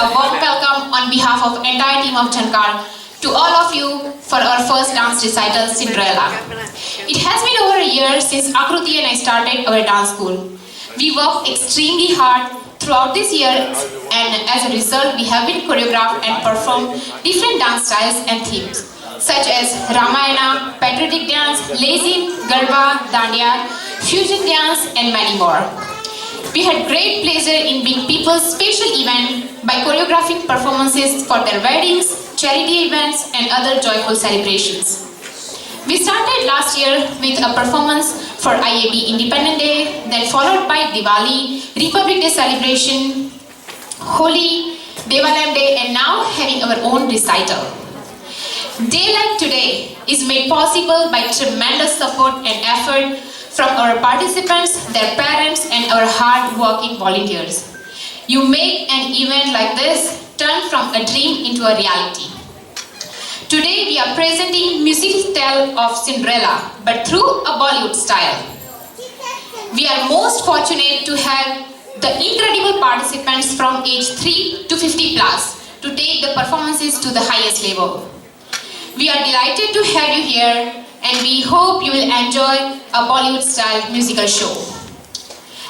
a warm welcome on behalf of entire team of Jankar to all of you for our first dance recital, Cinderella. It has been over a year since Akruti and I started our dance school. We worked extremely hard throughout this year, and as a result we have been choreographed and performed different dance styles and themes such as Ramayana, patriotic dance, lazy, Garba, Dandiya, fusion dance and many more. We had great pleasure in being people's special event by choreographing performances for their weddings, charity events and other joyful celebrations. We started last year with a performance for IAB Independence Day, then followed by Diwali, Republic Day celebration, Holi, Devalam Day, and now having our own recital. Day like today is made possible by tremendous support and effort from our participants, their parents, and our hard-working volunteers. You make an event like this turn from a dream into a reality. Today we are presenting musical tale of Cinderella, but through a Bollywood style. We are most fortunate to have the incredible participants from age 3 to 50 plus to take the performances to the highest level. We are delighted to have you here and we hope you will enjoy a Bollywood style musical show.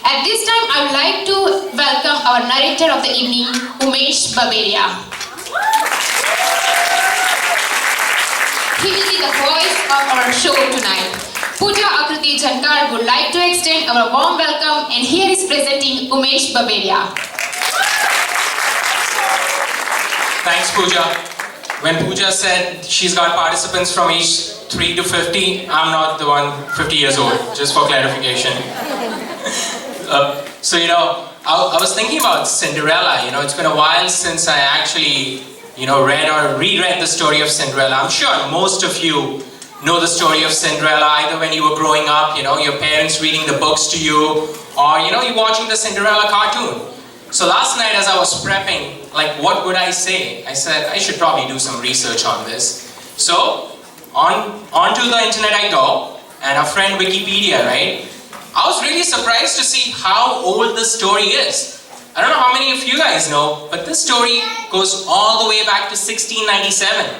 At this time I would like to welcome our narrator of the evening, Umesh Baberia. He will be the voice of our show tonight. Pooja-Akruti Jankar would like to extend our warm welcome and here is presenting Umesh Baberia. Thanks Pooja. When Pooja said she's got participants from age 3 to 50, I'm not the one 50 years old, just for clarification. I was thinking about Cinderella. It's been a while since I actually read or reread the story of Cinderella. I'm sure most of you know the story of Cinderella, either when you were growing up, your parents reading the books to you, or you watching the Cinderella cartoon. So last night as I was prepping, what would I say? I said I should probably do some research on this. So onto the internet I go, and a friend Wikipedia, right? I was really surprised to see how old the story is. I don't know how many of you guys know, but this story goes all the way back to 1697.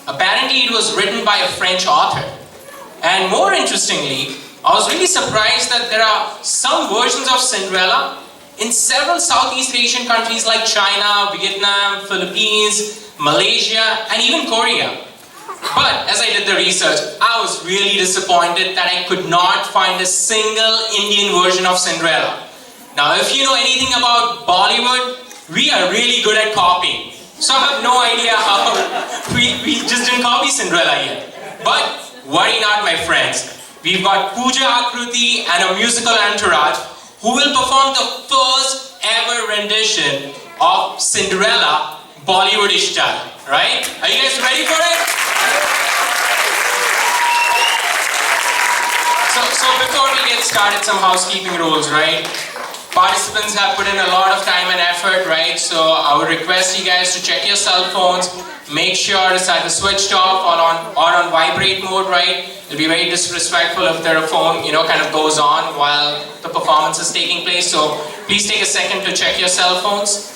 Apparently it was written by a French author. And more interestingly, I was really surprised that there are some versions of Cinderella in several Southeast Asian countries like China, Vietnam, Philippines, Malaysia, and even Korea. But as I did the research, I was really disappointed that I could not find a single Indian version of Cinderella. Now, if you know anything about Bollywood, we are really good at copying. So I have no idea how we just didn't copy Cinderella yet. But worry not, my friends. We've got Pooja-Akruti and a musical entourage who will perform the first ever rendition of Cinderella Bollywoodish style. Right? Are you guys ready for it? So before we get started, some housekeeping rules, right? Participants have put in a lot of time and effort, right? So I would request you guys to check your cell phones, make sure it's either switched off or on vibrate mode, right? It'll be very disrespectful if their phone, kind of goes on while the performance is taking place. So please take a second to check your cell phones.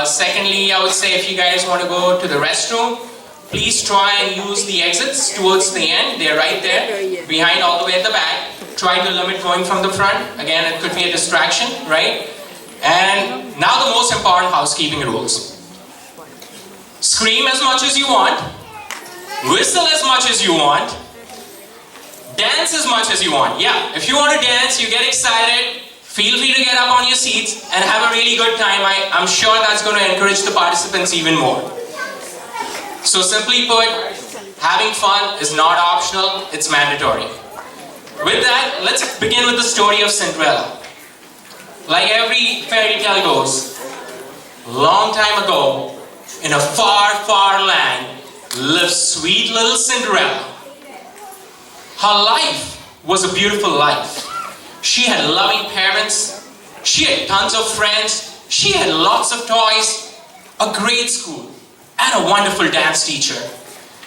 Secondly, I would say if you guys want to go to the restroom, please try and use the exits towards the end. They're right there, behind all the way at the back. Try to limit going from the front. Again, it could be a distraction, right? And now the most important housekeeping rules. Scream as much as you want. Whistle as much as you want. Dance as much as you want. Yeah, if you want to dance, you get excited, feel free to get up on your seats and have a really good time. I'm sure that's going to encourage the participants even more. So simply put, having fun is not optional, it's mandatory. With that, let's begin with the story of Cinderella. Like every fairy tale goes, long time ago, in a far, far land, lived sweet little Cinderella. Her life was a beautiful life. She had loving parents, she had tons of friends, she had lots of toys, a great school, and a wonderful dance teacher.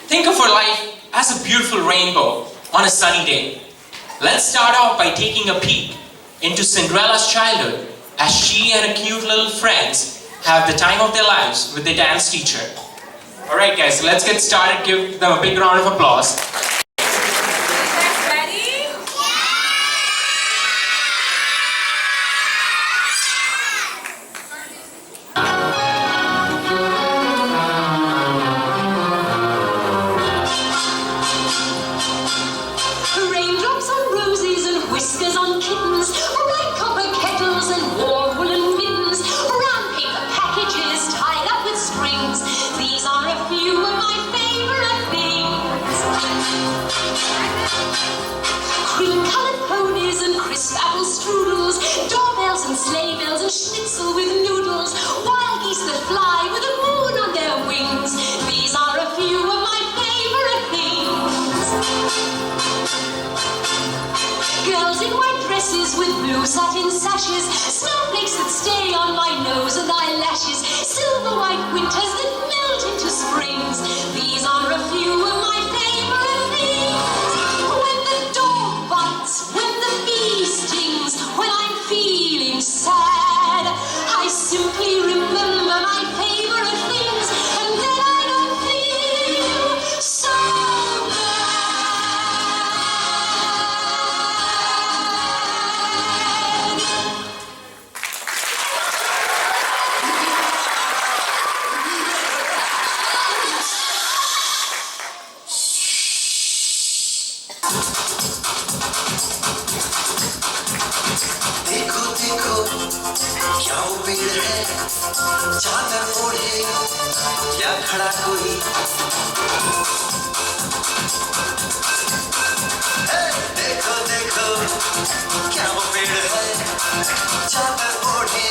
Think of her life as a beautiful rainbow on a sunny day. Let's start off by taking a peek into Cinderella's childhood as she and her cute little friends have the time of their lives with their dance teacher. Alright guys, let's get started. Give them a big round of applause. Ready? Raindrops on roses and whiskers on kittens, bright copper kettles and warm woolen mittens, round paper packages tied up with strings. These are a few of my favorite things. Cream-colored ponies and crisp apple strudels, doorbells and sleigh bells and schnitzel with noodles, wild geese that fly with the moon on their wings. These are a few of my favorite things. Girls in white dresses with blue satin sashes, snowflakes that stay on my nose and eyelashes, silver white winters that melt into springs. These are a few of my favorite things. When the dog bites, when the bee stings, when I'm feeling sad, I simply remember my favorite things, and then I don't feel so देखो देखो क्या वो पेड़ है चादर ओढ़े या खड़ा कोई देखो देखो क्या वो पेड़ है चादर ओढ़े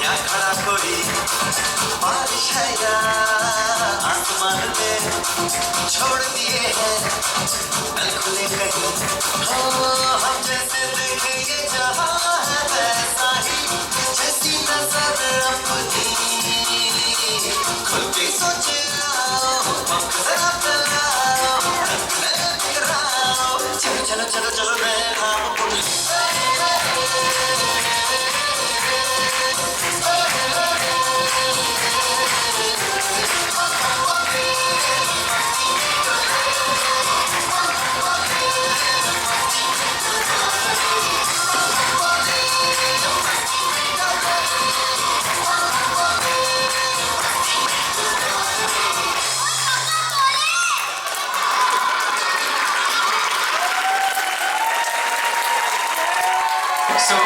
या खड़ा कोई बारिश है या आसमान में छोड़ दिए हैं नल खुले कहीं हम जैसे देखे ये जहां है वैसा ही जैसी नजर अपनी खुल के सोच आओ जरा फैलाओ नए बिखराओ चलो चलो चलो चलो नए नाम पुनी So,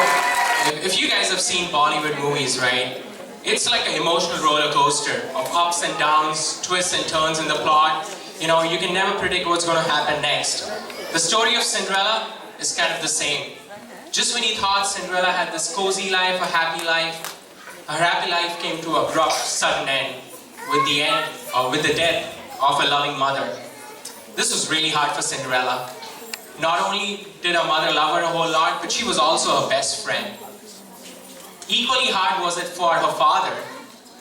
if you guys have seen Bollywood movies, right? It's like an emotional roller coaster of ups and downs, twists and turns in the plot. You know, you can never predict what's going to happen next. The story of Cinderella is kind of the same. Just when you thought Cinderella had this cozy life, a happy life, her happy life came to an abrupt, sudden end with the death of a loving mother. This was really hard for Cinderella. Not only did her mother love her a whole lot, but she was also her best friend. Equally hard was it for her father,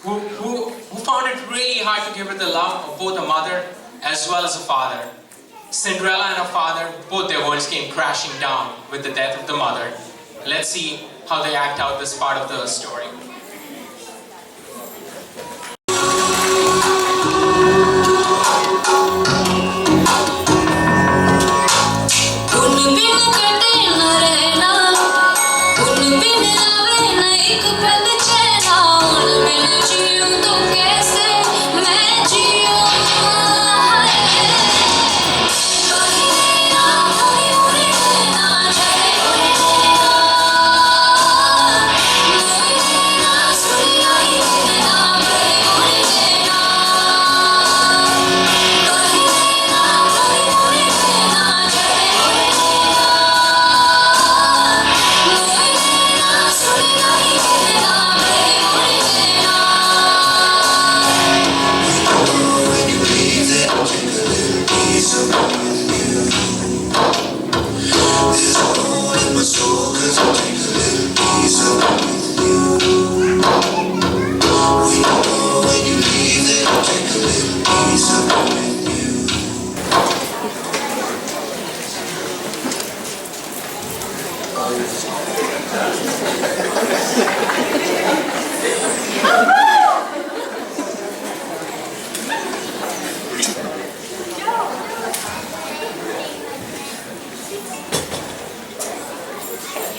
who found it really hard to give her the love of both a mother as well as a father. Cinderella and her father, both their worlds came crashing down with the death of the mother. Let's see how they act out this part of the story.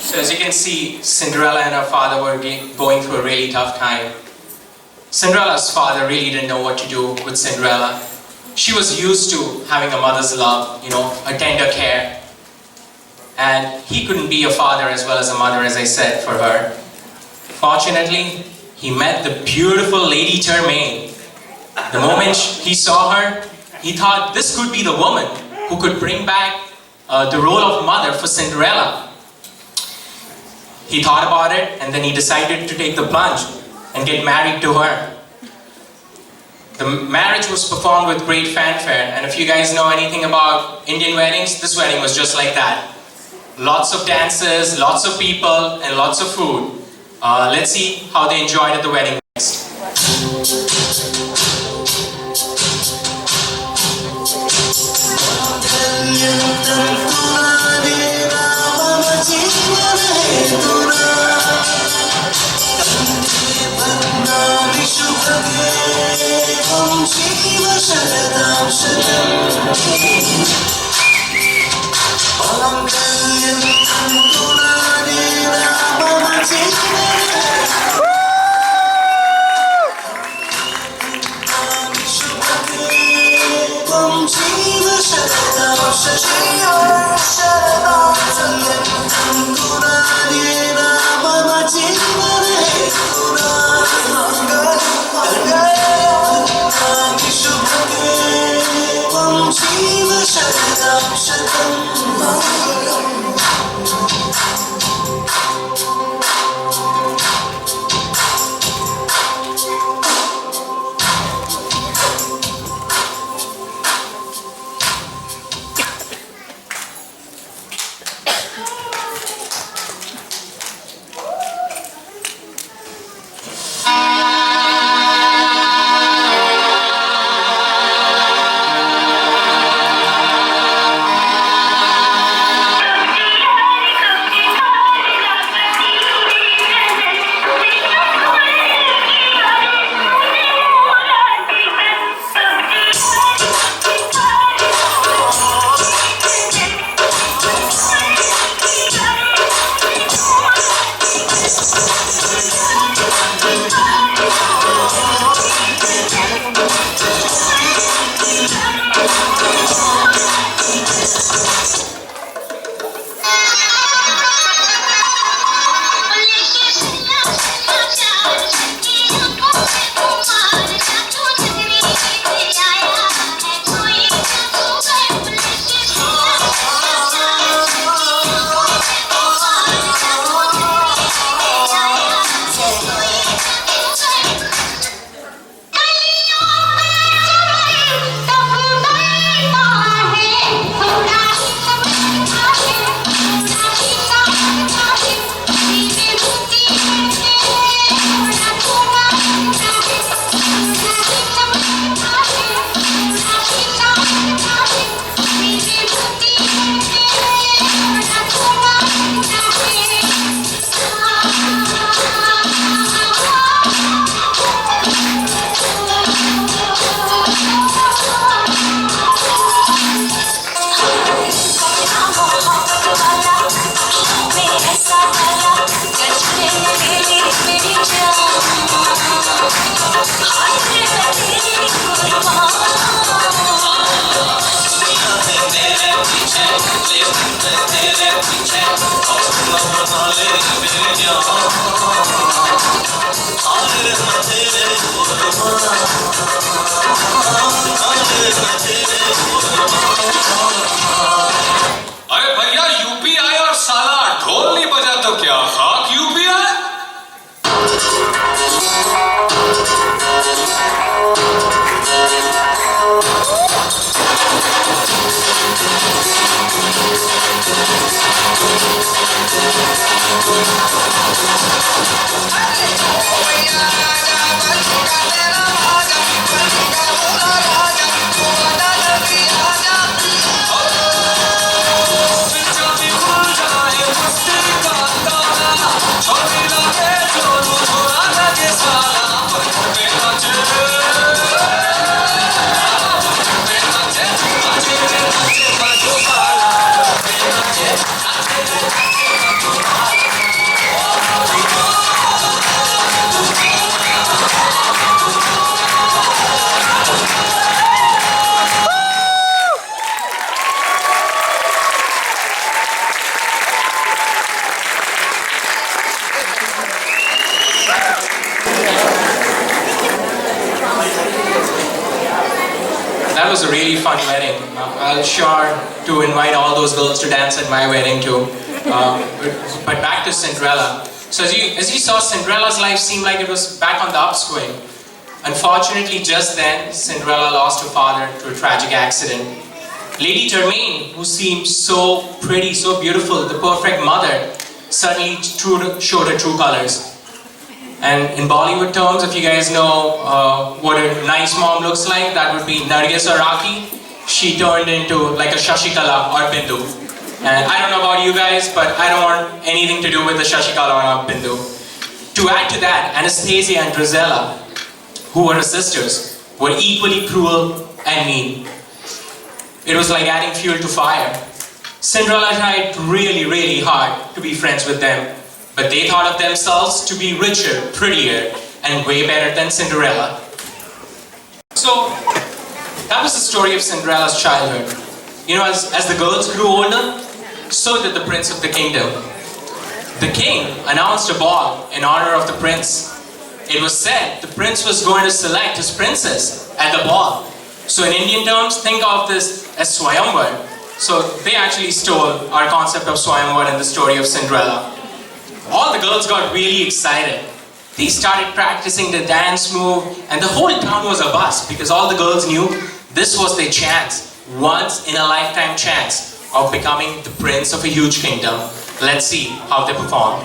So as you can see, Cinderella and her father were going through a really tough time. Cinderella's father really didn't know what to do with Cinderella. She was used to having a mother's love, a tender care. And he couldn't be a father as well as a mother, as I said, for her. Fortunately, he met the beautiful Lady Tremaine. The moment he saw her, he thought this could be the woman who could bring back the role of mother for Cinderella. He thought about it and then he decided to take the plunge and get married to her. The marriage was performed with great fanfare, and if you guys know anything about Indian weddings, this wedding was just like that. Lots of dances, lots of people, and lots of food. Let's see how they enjoyed at the wedding next. अरे भैया UPI और साला ढोल नहीं बजा तो क्या खाक UPI icon wedding. I'll sure to invite all those girls to dance at my wedding too. But back to Cinderella. So as you saw, Cinderella's life seemed like it was back on the upswing. Unfortunately, just then, Cinderella lost her father to a tragic accident. Lady Tremaine, who seemed so pretty, so beautiful, the perfect mother, suddenly showed her true colors. And in Bollywood terms, if you guys know what a nice mom looks like, that would be Nargis or Raki. She turned into like a Shashikala or Bindu. And I don't know about you guys, but I don't want anything to do with the Shashikala or Bindu. To add to that, Anastasia and Drizella, who were her sisters, were equally cruel and mean. It was like adding fuel to fire. Cinderella tried really, really hard to be friends with them, but they thought of themselves to be richer, prettier, and way better than Cinderella. So, that was the story of Cinderella's childhood. You know, as the girls grew older, so did the prince of the kingdom. The king announced a ball in honor of the prince. It was said the prince was going to select his princess at the ball. So in Indian terms, think of this as Swayamvar. So they actually stole our concept of Swayamvar in the story of Cinderella. All the girls got really excited. They started practicing the dance move, and the whole town was abuzz because all the girls knew this was their chance, once in a lifetime chance of becoming the prince of a huge kingdom. Let's see how they perform.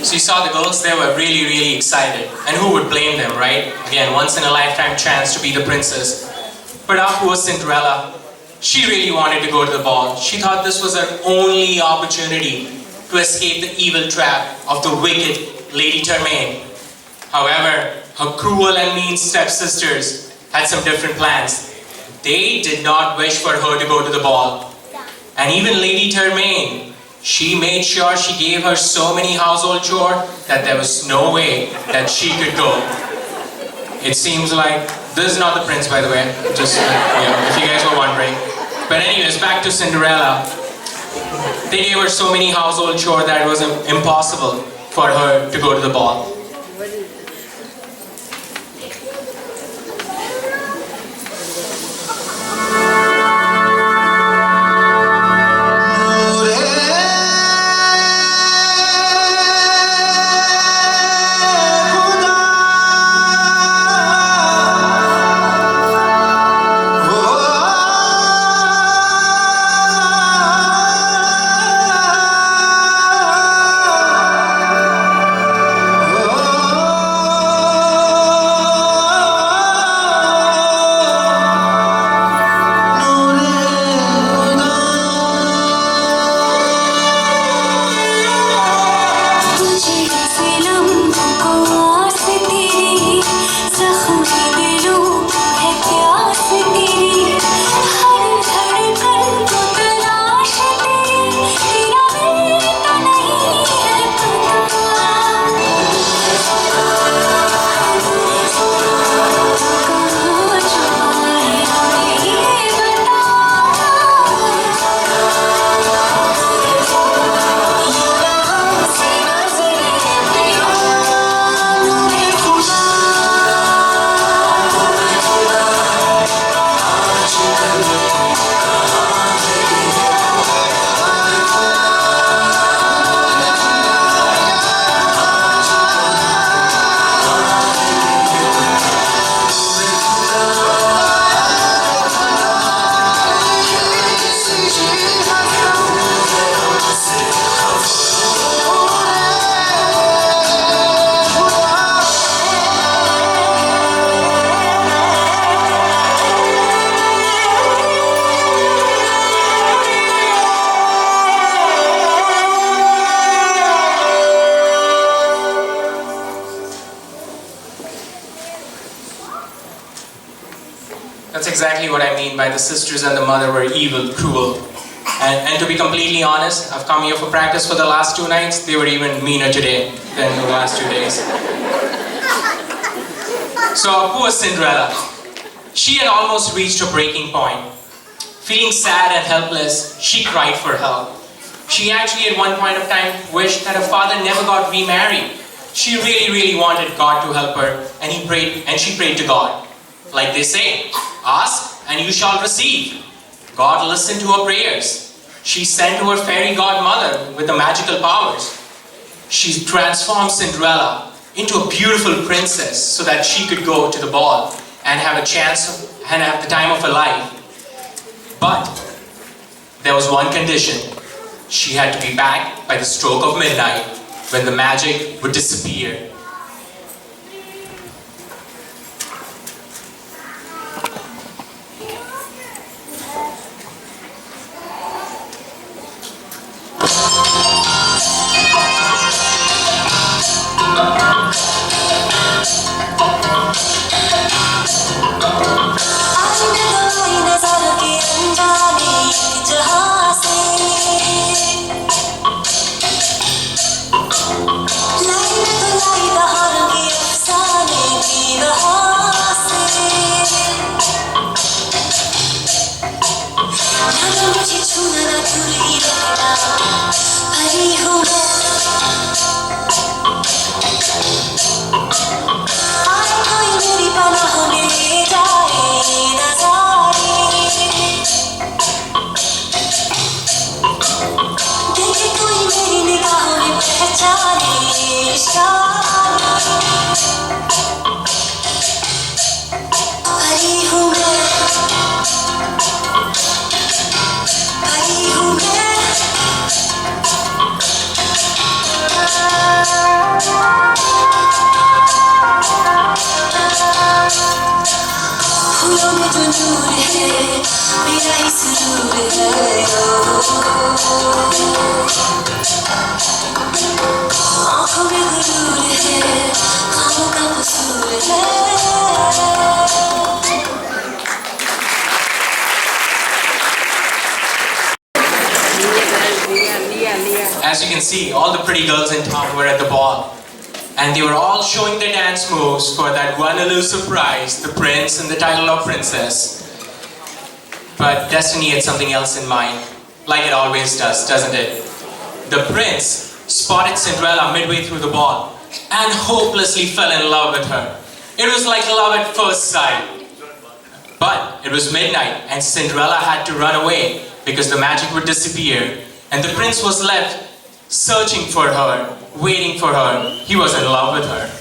So you saw the girls there were really, really excited. And who would blame them, right? Again, once in a lifetime chance to be the princess. But our poor Cinderella, she really wanted to go to the ball. She thought this was her only opportunity to escape the evil trap of the wicked Lady Tremaine. However, her cruel and mean stepsisters had some different plans. They did not wish for her to go to the ball. And even Lady Tremaine, she made sure she gave her so many household chores that there was no way that she could go. It seems like, this is not the prince by the way, just if you guys were wondering. But anyways, back to Cinderella. They gave her so many household chores that it was impossible for her to go to the ball. That's exactly what I mean by the sisters and the mother were evil, cruel. And to be completely honest, I've come here for practice for the last 2 nights. They were even meaner today than the last 2 days. So poor Cinderella. She had almost reached her breaking point. Feeling sad and helpless, she cried for help. She actually at one point of time wished that her father never got remarried. She really wanted God to help her, and she prayed to God. Like they say, ask and you shall receive. God listened to her prayers. She sent to her fairy godmother with the magical powers. She transformed Cinderella into a beautiful princess so that she could go to the ball and have a chance and have the time of her life. But there was one condition. She had to be back by the stroke of midnight when the magic would disappear. As you can see, all the pretty girls in town were at the ball. And they were all showing their dance moves for that one elusive prize, the prince and the title of princess. But destiny had something else in mind, like it always does, doesn't it? The prince spotted Cinderella midway through the ball and hopelessly fell in love with her. It was like love at first sight. But it was midnight and Cinderella had to run away because the magic would disappear, and the prince was left searching for her, waiting for her. He was in love with her.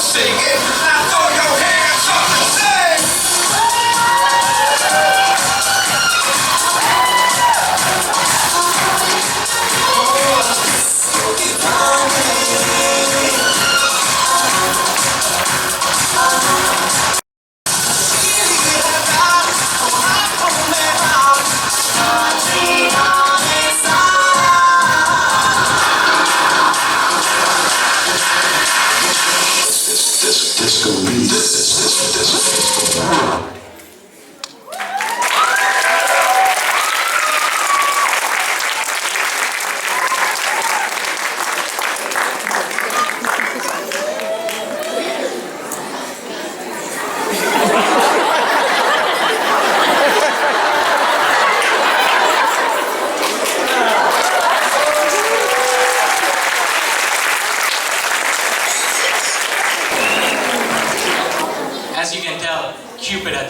Sing it, now throw your hands up and say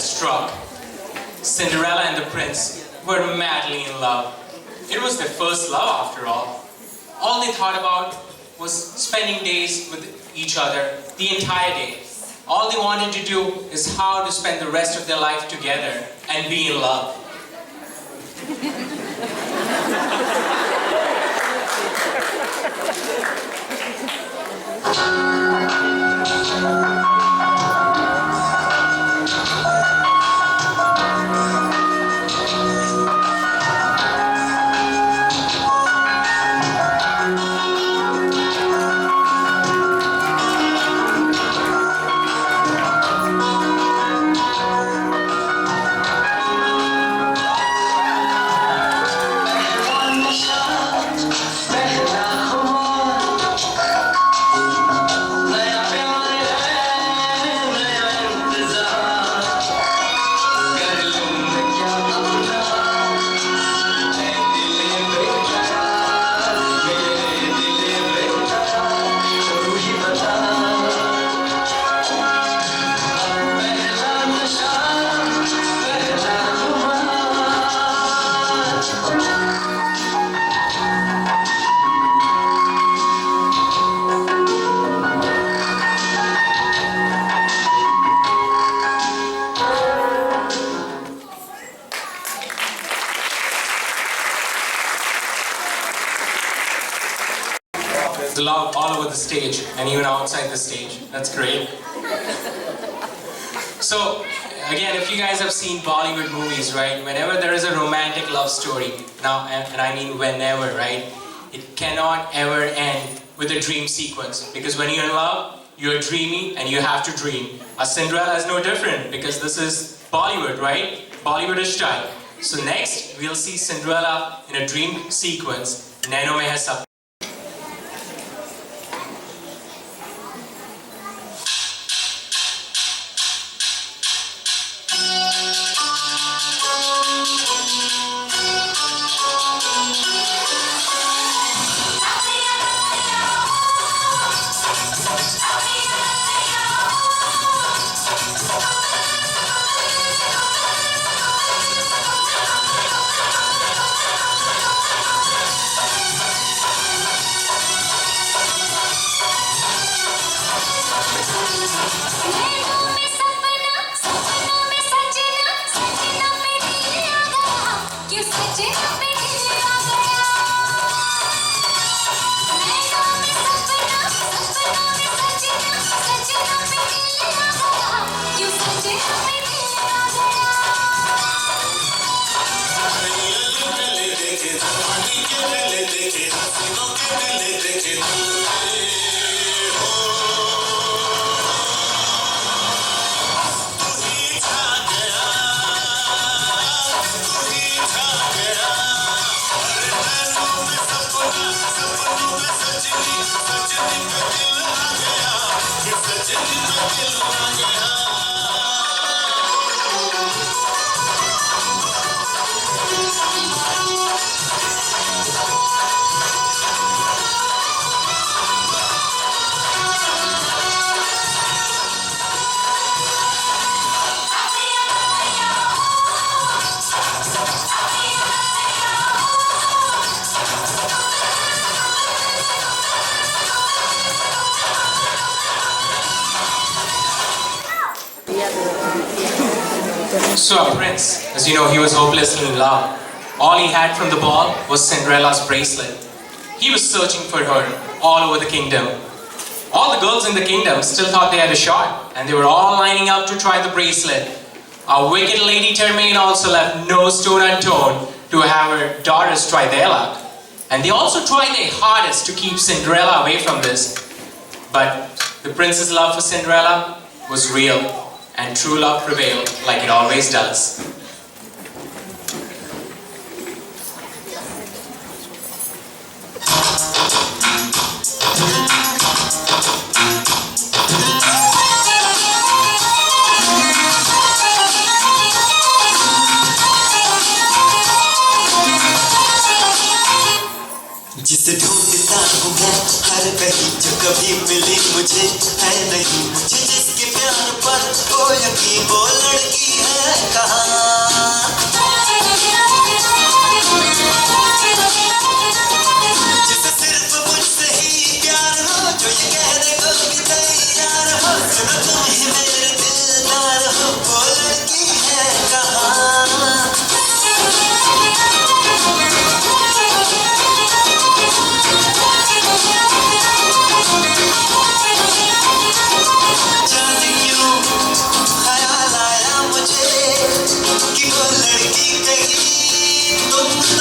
that struck. Cinderella and the prince were madly in love. It was their first love after all. All they thought about was spending days with each other, the entire day. All they wanted to do is how to spend the rest of their life together and be in love. There's love all over the stage and even outside the stage. That's great. So, again, if you guys have seen Bollywood movies, right, whenever there is a romantic love story, now, and I mean whenever, right, it cannot ever end with a dream sequence. Because when you're in love, you're dreamy and you have to dream. A Cinderella is no different because this is Bollywood, right? Bollywoodish style. So next, we'll see Cinderella in a dream sequence. Naino mein hai sab. So our prince, as you know, he was hopelessly in love. All he had from the ball was Cinderella's bracelet. He was searching for her all over the kingdom. All the girls in the kingdom still thought they had a shot, and they were all lining up to try the bracelet. Our wicked Lady Termaine also left no stone unturned to have her daughters try their luck. And they also tried their hardest to keep Cinderella away from this. But the prince's love for Cinderella was real, and true love prevailed like it always does. जिसे ढूंढता हूँ मैं हर कहीं जो कभी मिली मुझे है नहीं मुझे जिसके प्यार पर वो यकीन वो लड़की है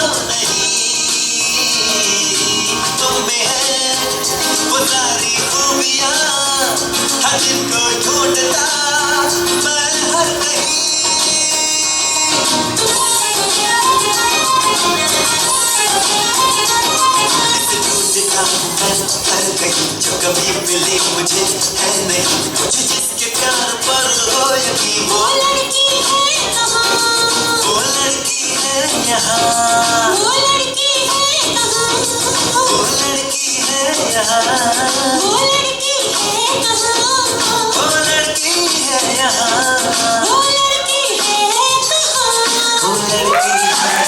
लो नहीं, तुम में है वो सारी खूबियाँ, हर जिनको ढूंढता मैं हर कहीं। ढूंढता हूँ मैं हर कहीं, जो कभी मिले मुझे है नहीं कुछ जिसके प्यार पर हो यकीन। वो लड़की है कहाँ, वो लड़की है यहाँ, वो लड़की है कहाँ, वो लड़की है यहाँ, वो लड़की है कहाँ, वो लड़की है यहाँ, वो लड़की है कहाँ, वो लड़की है।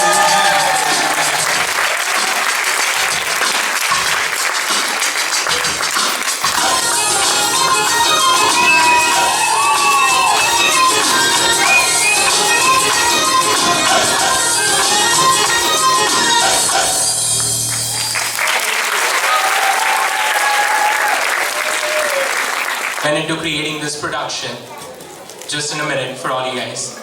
Went into creating this production. Just in a minute for all you guys.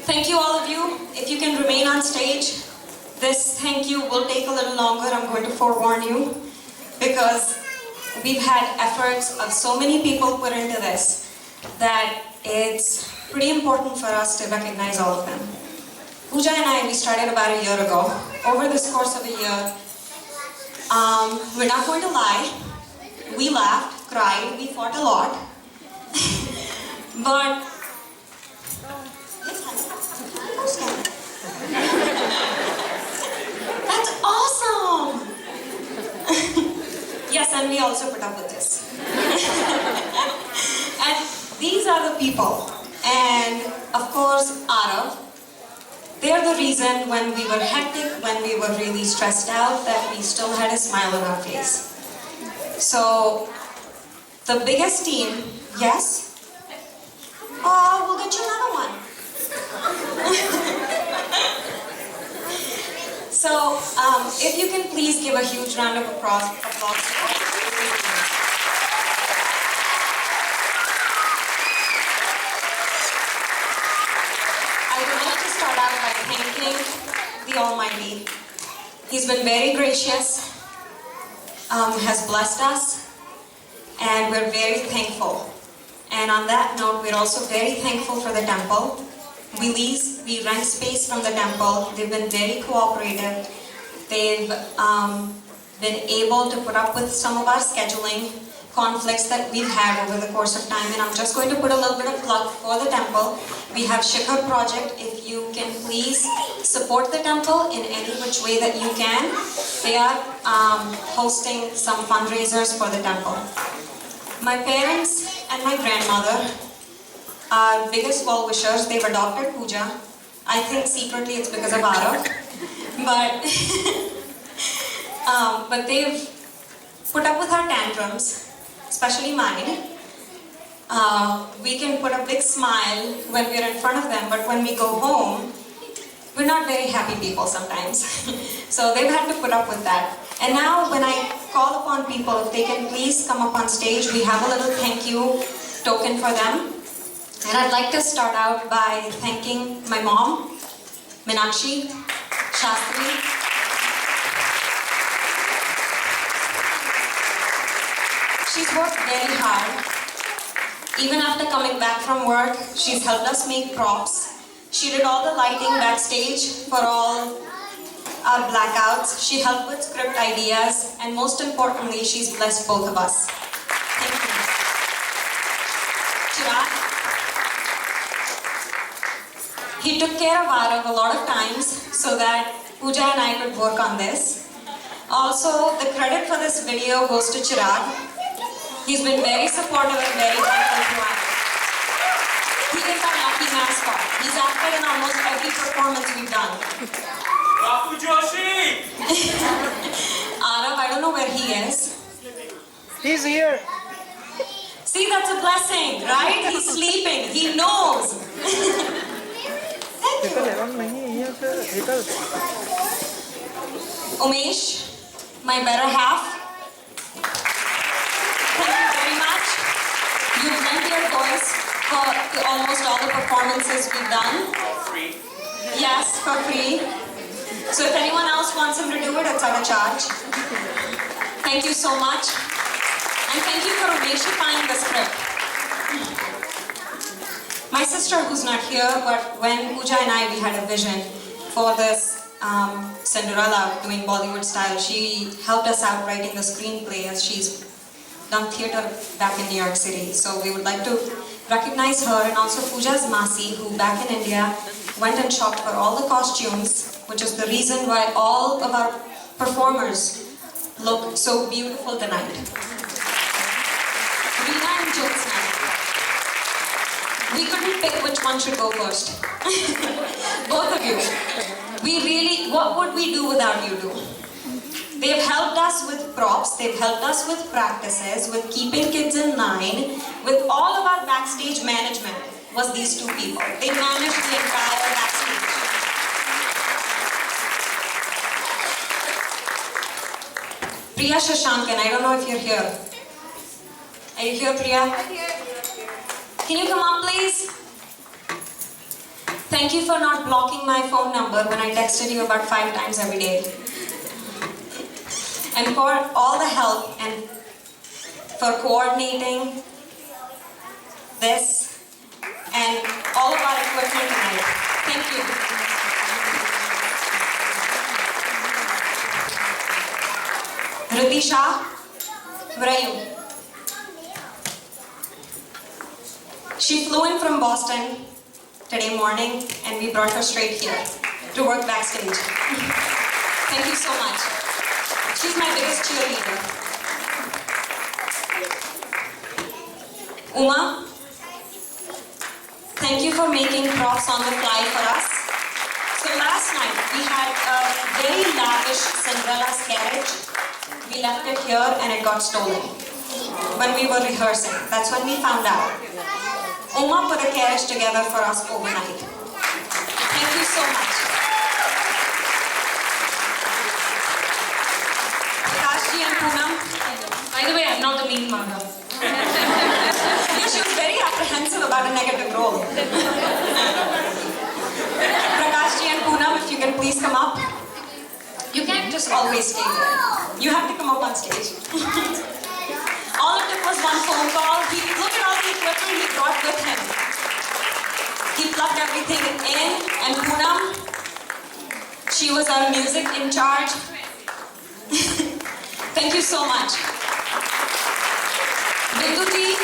Thank you all of you. If you can remain on stage, this thank you will take a little longer, I'm going to forewarn you, because we've had efforts of so many people put into this that it's pretty important for us to recognize all of them. Pooja and I, we started about a year ago. Over this course of a year, we're not going to lie, we laughed, cried, we fought a lot. But that's awesome! Yes, and we also put up with this. And these are the people. And of course, Arav. They're the reason when we were hectic, when we were really stressed out, that we still had a smile on our face. So, the biggest team, yes? Oh, we'll get you another one. So, if you can please give a huge round of applause. I would like to start out by thanking the Almighty. He's been very gracious, has blessed us, and we're very thankful. And on that note, we're also very thankful for the temple. We rent space from the temple. They've been very cooperative. They've been able to put up with some of our scheduling conflicts that we've had over the course of time. And I'm just going to put a little bit of plug for the temple. We have Shikhar Project. If you can please support the temple in any which way that you can. They are hosting some fundraisers for the temple. My parents and my grandmother are biggest well-wishers. They've adopted Pooja. I think secretly it's because of Arav. But they've put up with our tantrums, especially mine. We can put a big smile when we're in front of them, but when we go home, we're not very happy people sometimes. So they've had to put up with that. And now when I call upon people, if they can please come up on stage, we have a little thank you token for them. And I'd like to start out by thanking my mom, Meenakshi Shastri. She's worked very hard. Even after coming back from work, she's helped us make props. She did all the lighting backstage for all our blackouts. She helped with script ideas, and most importantly, she's blessed both of us. Thank you. Chirag, he took care of Arav a lot of times so that Pooja and I could work on this. Also, the credit for this video goes to Chirag. He's been very supportive and very helpful to us. He is our lucky mascot. He's acted in almost every performance we've done. Bapu Joshi! Arav, I don't know where he is. He's here. See, that's a blessing, right? He's sleeping. He knows. Thank you. Umesh, my better half. Thank you very much. You've lent your voice for almost all the performances we've done. For free. Yes, for free. So if anyone else wants him to do it, it's at a charge. Thank you so much. And thank you for Umeshifying the script. My sister, who's not here, but when Pooja and I, we had a vision for this Cinderella doing Bollywood style, she helped us out writing the screenplay as she's done theatre back in New York City. So we would like to recognize her, and also Pooja's Masi, who back in India went and shopped for all the costumes, which is the reason why all of our performers look so beautiful tonight. Reena and Jyotsna. We couldn't pick which one should go first. Both of you. What would we do without you two? They've helped us with props, they've helped us with practices, with keeping kids in line, with all of our backstage management was these two people. They managed the entire backstage. Priya Shashankan, I don't know if you're here. Are you here, Priya? I'm here. Can you come up, please? Thank you for not blocking my phone number when I texted you about 5 times every day. And for all the help and for coordinating this and all of our equipment tonight. Thank you. Ritisha, where are you? She flew in from Boston today morning and we brought her straight here to work backstage. Thank you so much. She's my biggest cheerleader. Uma, thank you for making props on the fly for us. So last night we had a very lavish Cinderella's carriage. We left it here and it got stolen when we were rehearsing. That's when we found out. Uma put a carriage together for us overnight. Thank you so much. Prakashji and Poonam. By the way, I'm not the mean mother. Yeah, she was very apprehensive about a negative role. Prakashji and Poonam, if you can please come up. You can't just always stay there. You have to come up on stage. All it took was one phone call. Look at all the equipment he brought with him. He plugged everything in, and Poonam, she was our music in charge. Thank you so much. Binduji,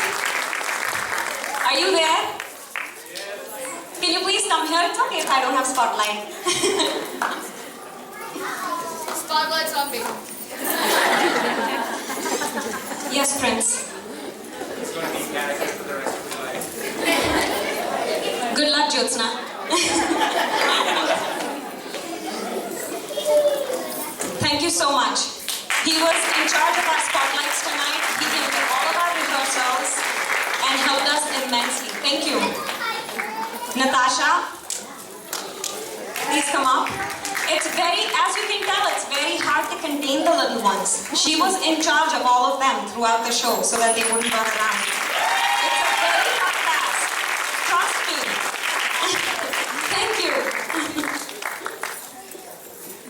are you there? Can you please come here? It's okay if I don't have spotlight. Spotlight's on me. Yes, Prince. It's going to be character for the rest of your life. Good luck, Jyotsna. Thank you so much. He was in charge of our spotlights tonight. He came to all of our rehearsals and helped us immensely. Thank you. Natasha, please come up. It's very, as you can tell, it's very hard to contain the little ones. She was in charge of all of them throughout the show so that they wouldn't run around. It's a very hard task. Trust me. Thank you.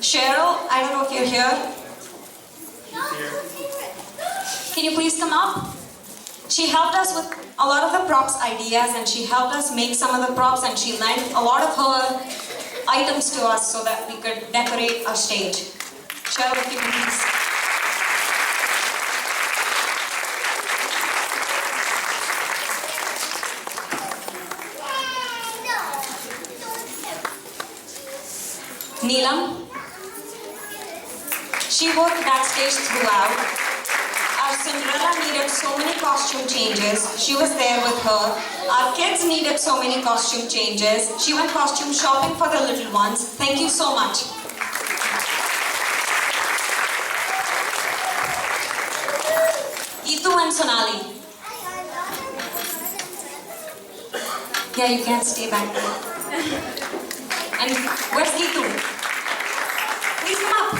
Cheryl, I don't know if you're here. Can you please come up? She helped us with a lot of the props ideas and she helped us make some of the props and she lent a lot of her items to us so that we could decorate our stage. Cheryl, if you can please. Neelam, she worked backstage throughout. Our Cinderella needed so many costume changes. She was there with her. Our kids needed so many costume changes. She went costume shopping for the little ones. Thank you so much. Itu and Sonali. Yeah, you can't stay back there. And where's Itu? Please come up.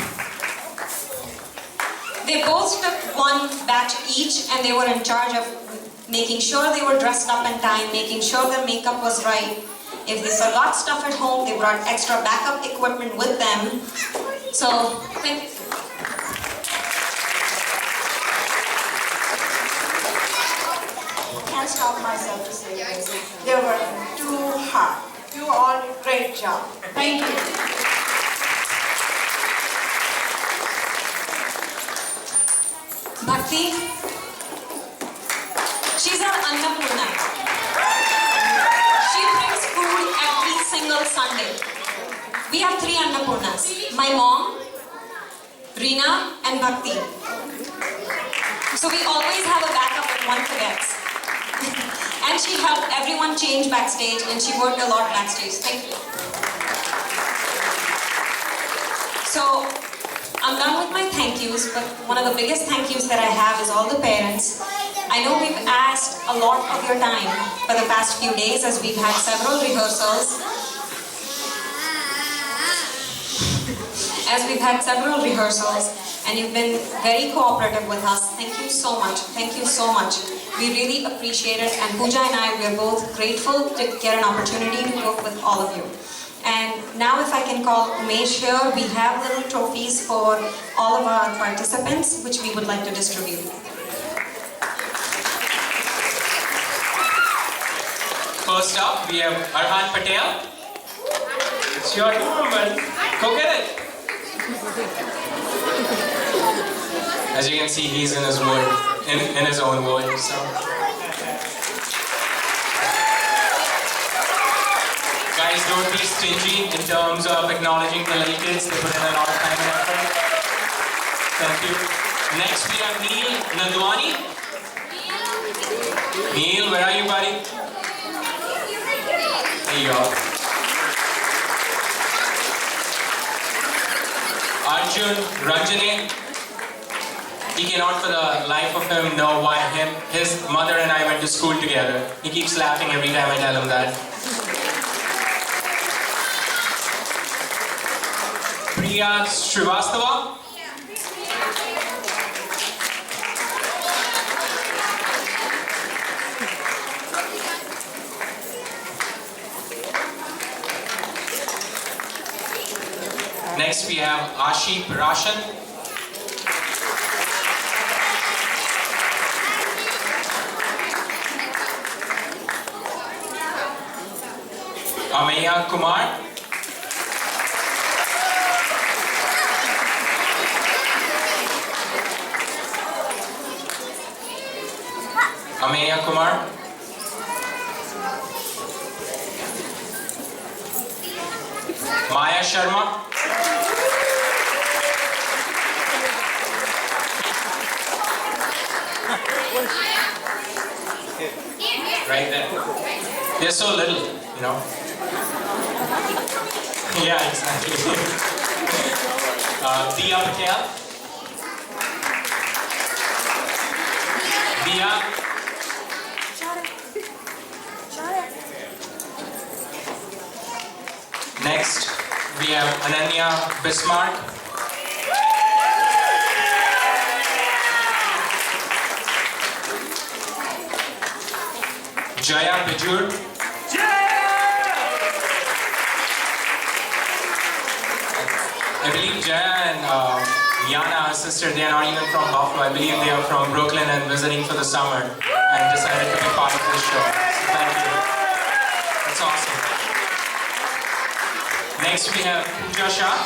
They both took one batch each and they were in charge of making sure they were dressed up in time, making sure their makeup was right. If they forgot stuff at home, they brought extra backup equipment with them. So, thank you. Can't stop myself to say this. They were too hard. You all did a great job. Thank you. Bhakti, she's our Annapurna. She brings food every single Sunday. We have 3 Annapurnas. My mom, Reena and Bhakti. So we always have a backup if one forgets. And she helped everyone change backstage and she worked a lot backstage. Thank you. So, I'm done with my thank yous, but one of the biggest thank yous that I have is all the parents. I know we've asked a lot of your time for the past few days as we've had several rehearsals. And you've been very cooperative with us. Thank you so much. Thank you so much. We really appreciate it. And Pooja and I, we are both grateful to get an opportunity to work with all of you. And now if I can call Umesh here, we have little trophies for all of our participants, which we would like to distribute. First up, we have Arhan Patel. It's your turn, man. Go get it. As you can see, he's in his wood, in his own wood, so. Guys, don't be stingy in terms of acknowledging the little kids. They put in a lot of time and effort. Thank you. Next we have Neil Nandwani. Neil, where are you, buddy? There you go. Arjun Ranjane. He cannot for the life of him know why his mother and I went to school together. He keeps laughing every time I tell him that. Priya Srivastava. Next we have Ashi Parashan. Ameya Kumar. Ameya Kumar. Maya Sharma. Right there. They're so little, you know. Yeah, exactly. Diya Patel. Diya. Next, we have Ananya Bismarck. Jaya Bijur. I believe Jaya and Yana, her sister, they are not even from Buffalo. I believe they are from Brooklyn and visiting for the summer and decided to be part of this show. So thank you. That's awesome. Next we have Pooja Shah.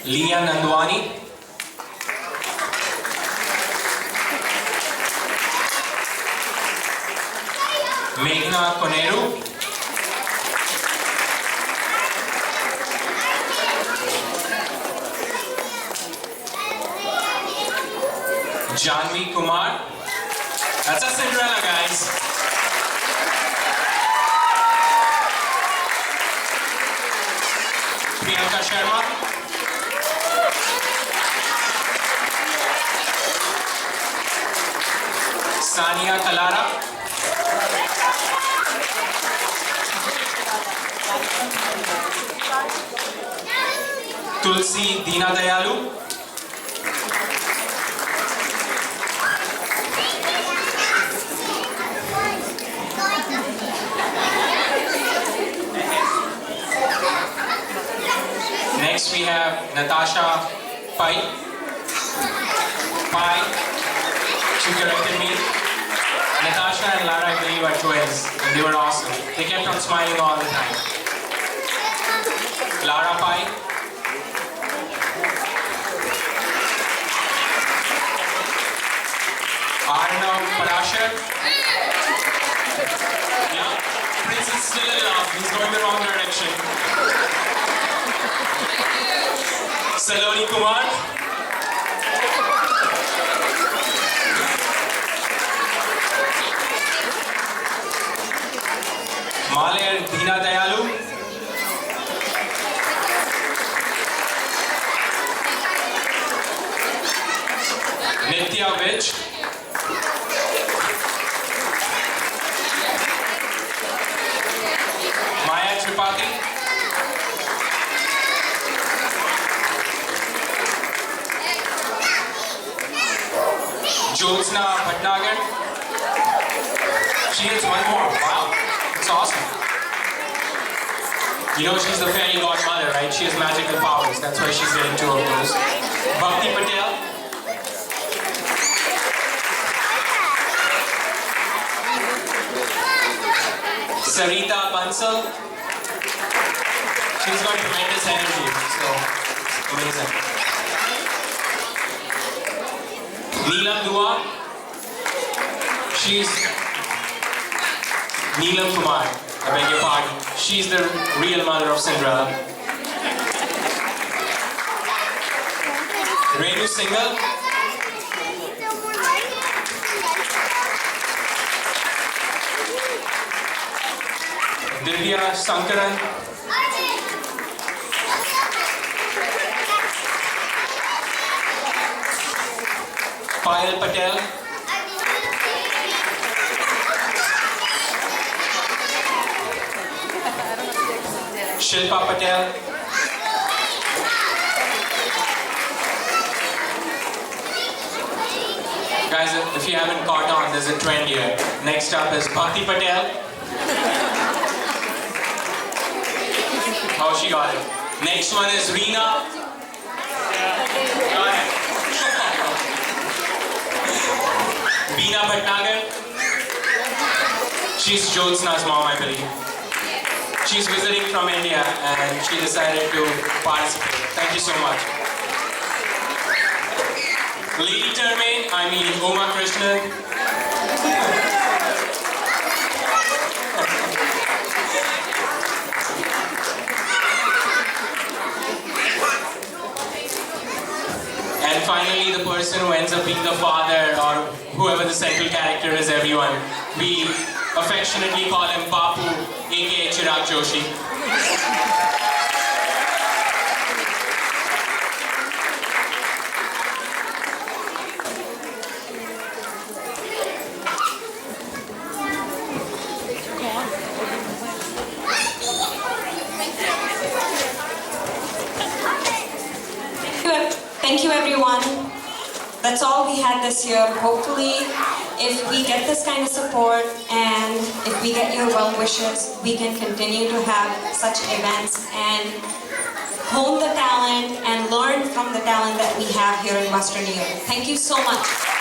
Leah Nandwani. Meghna Koneru. Janvi Kumar. That's a Cinderella, guys. Priyanka Sharma. Sania Kalara. Tulsi Dina Dayalu. Next we have Natasha Pai. She corrected me. Natasha and Lara, I believe, are twins, and they were awesome. They kept on smiling all the time. Lara Pai. Arnav Parashar. Yeah, Prince is still in love. He's going the wrong direction. Saloni Kumar. Maler Dina Dayalu. Nitya Vich. Maya Tripathi. Jyotsna Bhatnagar. She has one more. Wow. That's awesome. You know she's the fairy godmother, right? She has magical powers. That's why she's getting two of those. Bhakti Patel. Sarita Bansal. She's got tremendous energy, so amazing. Neelam Dua. She's Neelam Kumar. I beg your pardon. She's the real mother of Cinderella. Renu Singhal. Divya Sankaran. Payal Patel. Shilpa Patel. Guys, if you haven't caught on, there's a trend here. Next up is Bhakti Patel. Oh, she got it. Next one is Reena. Got it. Beena Bhatnagar. She's Jyotsna's mom, I believe. She's visiting from India and she decided to participate. Thank you so much. Lady Termain, I mean Uma Krishnan. And finally, the person who ends up being the father or whoever the central character is, everyone. We affectionately call him Papu, aka Chirag Joshi. Thank you, everyone. That's all we had this year. Hopefully, if we get this kind of support and if we get your well wishes, we can continue to have such events and hone the talent and learn from the talent that we have here in Western New York. Thank you so much.